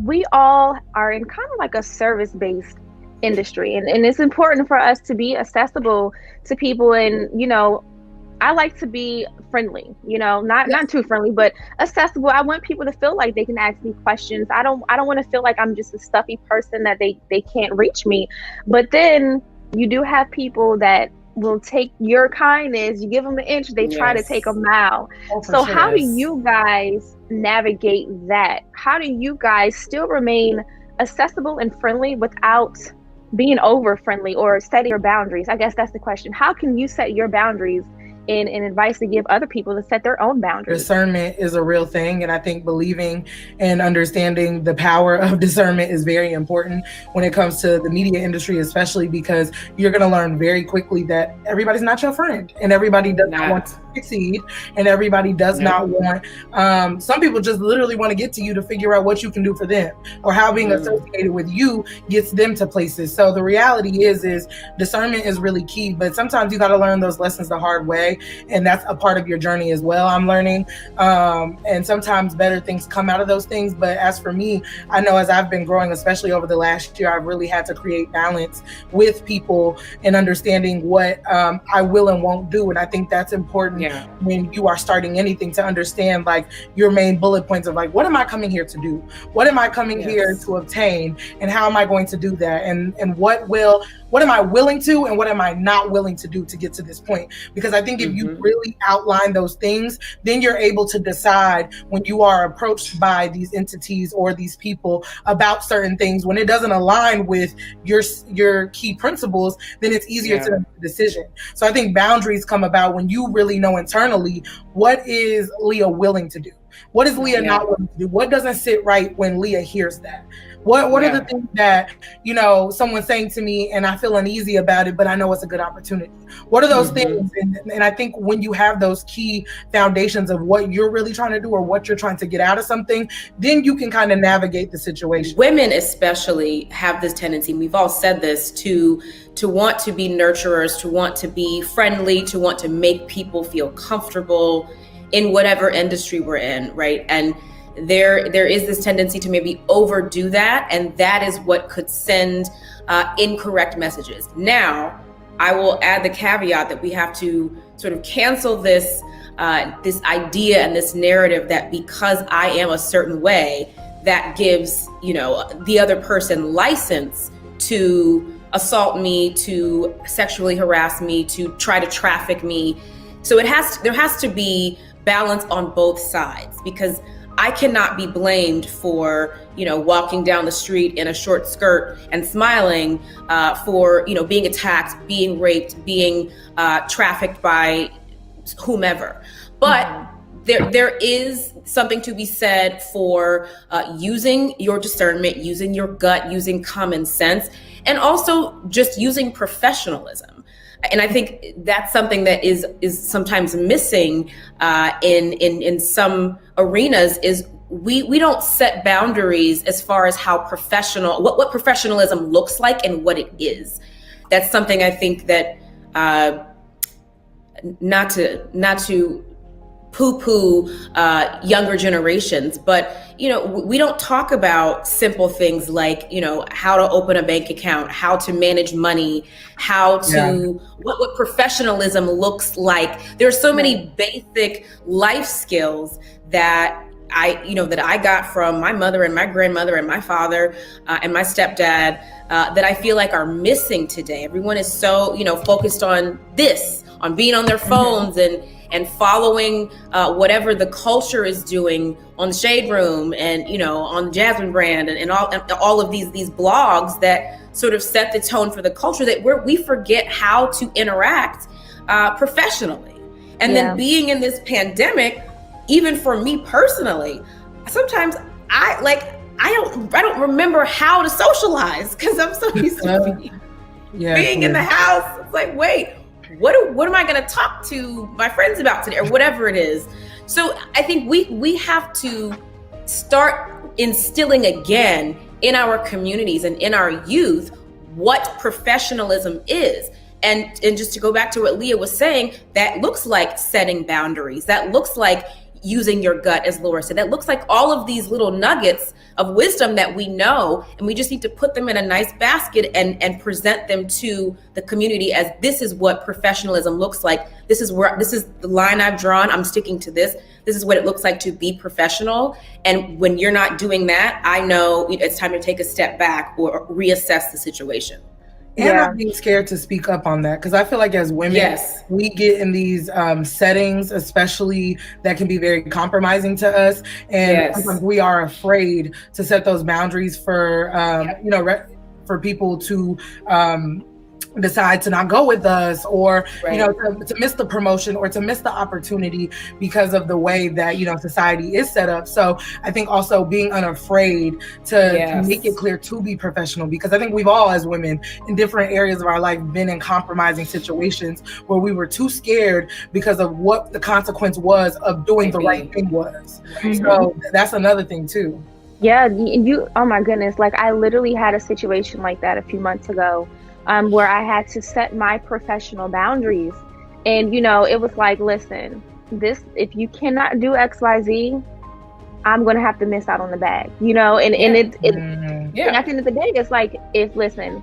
we all are in kind of like a service-based industry, and it's important for us to be accessible to people. And I like to be friendly, not too friendly, but accessible. I want people to feel like they can ask me questions. I don't want to feel like I'm just a stuffy person that they can't reach me. But then you do have people that will take your kindness, you give them an inch, they try to take a mile. Oh, So sure how do is. you guys navigate that? How do you guys still remain accessible and friendly without being over friendly or setting your boundaries? I guess that's the question. How can you set your boundaries and advice to give other people to set their own boundaries? Discernment is a real thing, and I think believing and understanding the power of discernment is very important when it comes to the media industry, especially because you're going to learn very quickly that everybody's not your friend, and everybody does not want to succeed, and everybody does not want. Some people just literally want to get to you to figure out what you can do for them, or how being associated with you gets them to places. So the reality is discernment is really key, but sometimes you got to learn those lessons the hard way, and that's a part of your journey as well. I'm learning, and sometimes better things come out of those things. But as for me, I know as I've been growing, especially over the last year, I've really had to create balance with people and understanding what I will and won't do. And I think that's important when you are starting anything, to understand like your main bullet points of like, what am I coming here to do? What am I coming here to obtain? And how am I going to do that? And what am I willing to, and what am I not willing to do to get to this point? Because I think if you really outline those things, then you're able to decide when you are approached by these entities or these people about certain things, when it doesn't align with your key principles, then it's easier to make a decision. So I think boundaries come about when you really know internally, what is Leah willing to do? What is Leah not willing to do? What doesn't sit right when Leah hears that? What are the things that, someone's saying to me and I feel uneasy about it, but I know it's a good opportunity? What are those things? And I think when you have those key foundations of what you're really trying to do or what you're trying to get out of something, then you can kind of navigate the situation. Women especially have this tendency, we've all said this, to want to be nurturers, to want to be friendly, to want to make people feel comfortable in whatever industry we're in, right? And there is this tendency to maybe overdo that, and that is what could send incorrect messages. Now, I will add the caveat that we have to sort of cancel this idea and this narrative that because I am a certain way, that gives the other person license to assault me, to sexually harass me, to try to traffic me. So there has to be balance on both sides, because I cannot be blamed for, walking down the street in a short skirt and smiling for, being attacked, being raped, being trafficked by whomever. But there is something to be said for using your discernment, using your gut, using common sense, and also just using professionalism. And I think that's something that is sometimes missing in some arenas, is we don't set boundaries as far as how what professionalism looks like and what it is. That's something I think that not to poo-poo younger generations, but we don't talk about simple things like how to open a bank account, how to manage money, how to what professionalism looks like. There's so many basic life skills that I got from my mother and my grandmother and my father and my stepdad that I feel like are missing today. Everyone is so focused on being on their phones and following whatever the culture is doing on the Shade Room and on the Jasmine brand and all of these blogs that sort of set the tone for the culture, that we forget how to interact professionally. And then being in this pandemic, even for me personally, sometimes I don't remember how to socialize because I'm so used to being in the house. It's like, wait, what am I going to talk to my friends about today, or whatever it is? So I think we have to start instilling again in our communities and in our youth what professionalism is. And just to go back to what Leah was saying, that looks like setting boundaries. That looks like using your gut, as Laura said. That looks like all of these little nuggets of wisdom that we know, and we just need to put them in a nice basket and present them to the community as this is what professionalism looks like. This is the line I've drawn. I'm sticking to this. This is what it looks like to be professional. And when you're not doing that, I know it's time to take a step back or reassess the situation. And not being scared to speak up on that. Because I feel like as women, we get in these settings, especially that can be very compromising to us. And sometimes we are afraid to set those boundaries for, for people to decide to not go with us, or to miss the promotion or to miss the opportunity because of the way that society is set up. So I think also being unafraid to make it clear to be professional, because I think we've all as women in different areas of our life been in compromising situations where we were too scared because of what the consequence was of doing the right thing was. So that's another thing too. Oh my goodness, like I literally had a situation like that a few months ago. Where I had to set my professional boundaries. And, it was like, listen, if you cannot do XYZ, I'm going to have to miss out on the bag, and at the end of the day, it's like, listen,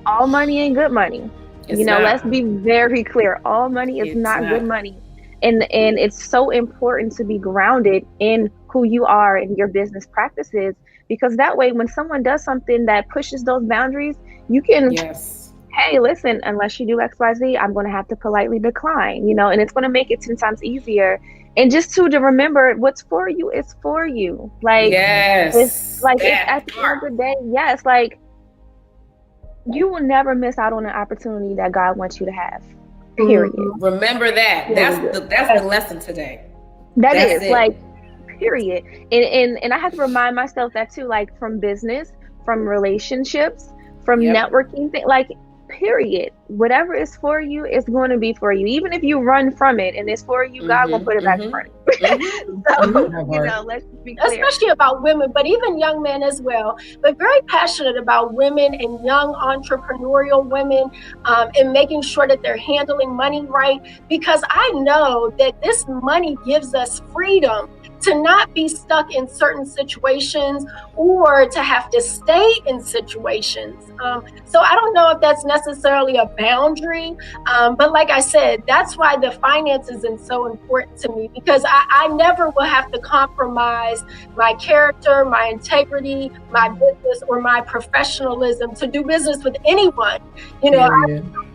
all money ain't good money. Let's be very clear. All money is not good money. And it's so important to be grounded in who you are and your business practices, because that way, when someone does something that pushes those boundaries, you can, hey, listen, unless you do XYZ, I'm going to have to politely decline, and it's going to make it 10 times easier. And just to remember, what's for you is for you. Like, it's like at the end of the day, like you will never miss out on an opportunity that God wants you to have. Period. Remember that. That's the lesson today. That's like, period. And I have to remind myself that too, like from business, from relationships, from networking, like, period. Whatever is for you is going to be for you. Even if you run from it and it's for you, God will put it back in front of you. So, let's be clear. Especially about women, but even young men as well. But very passionate about women and young entrepreneurial women, and making sure that they're handling money right. Because I know that this money gives us freedom to not be stuck in certain situations or to have to stay in situations. So I don't know if that's necessarily a boundary, but like I said, that's why the finances is so important to me, because I never will have to compromise my character, my integrity, my business, or my professionalism to do business with anyone. I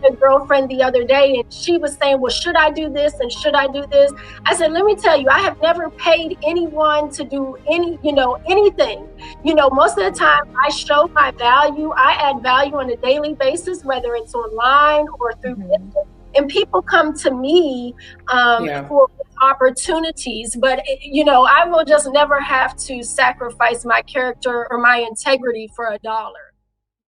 had a girlfriend the other day and she was saying, well, should I do this and should I do this? I said, let me tell you, I have never paid anyone to do anything. Most of the time I show my value. I add value on a daily basis, whether it's online or through business. And people come to me for opportunities, but I will just never have to sacrifice my character or my integrity for $1.